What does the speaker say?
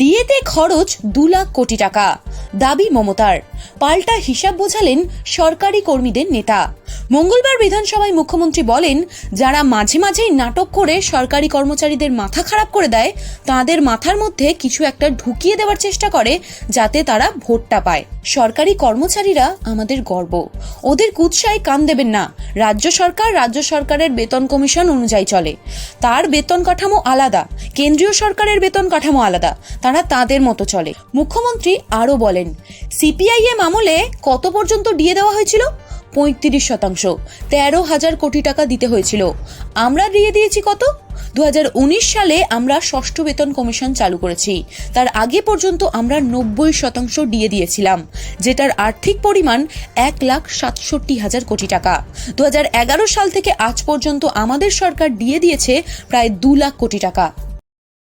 ডিএতে খরচ 2 লাখ কোটি টাকা, দাবি মমতার। পাল্টা হিসাব বোঝালেন সরকারি কর্মীদের নেতা। মঙ্গলবার বিধানসভায় মুখ্যমন্ত্রী বলেন, যারা মাঝে মাঝেই নাটক করে সরকারি কর্মচারীদের মাথা খারাপ করে দেয়, তাদের মাথার মধ্যে কিছু একটা ঢুকিয়ে দেওয়ার চেষ্টা করে যাতে তারা ভোটটা পায়। সরকারি কর্মচারীরা আমাদের গর্ব, ওদের কুৎসায় কান দেবেন না। রাজ্য সরকারের বেতন কমিশন অনুযায়ী চলে, তার বেতন কাঠামো আলাদা, কেন্দ্রীয় সরকারের বেতন কাঠামো আলাদা, তারা তাদের মতো চলে। মুখ্যমন্ত্রী আরও বলেন, সিপিআইএম আমলে কত পর্যন্ত ডিএ দেওয়া হয়েছিল? 35%, 13,000 কোটি টাকা দিতে হয়েছিল। আমরা দিয়ে দিয়েছি কত? 2019 সালে আমরা ষষ্ঠ বেতন কমিশন চালু করেছি। তার আগে পর্যন্ত আমরা 90% ডিএ দিয়েছিলাম, যেটার আর্থিক পরিমাণ 1,67,000 কোটি টাকা। 2011 সাল থেকে আজ পর্যন্ত আমাদের সরকার ডিএ দিয়েছে প্রায় 2 লাখ কোটি টাকা।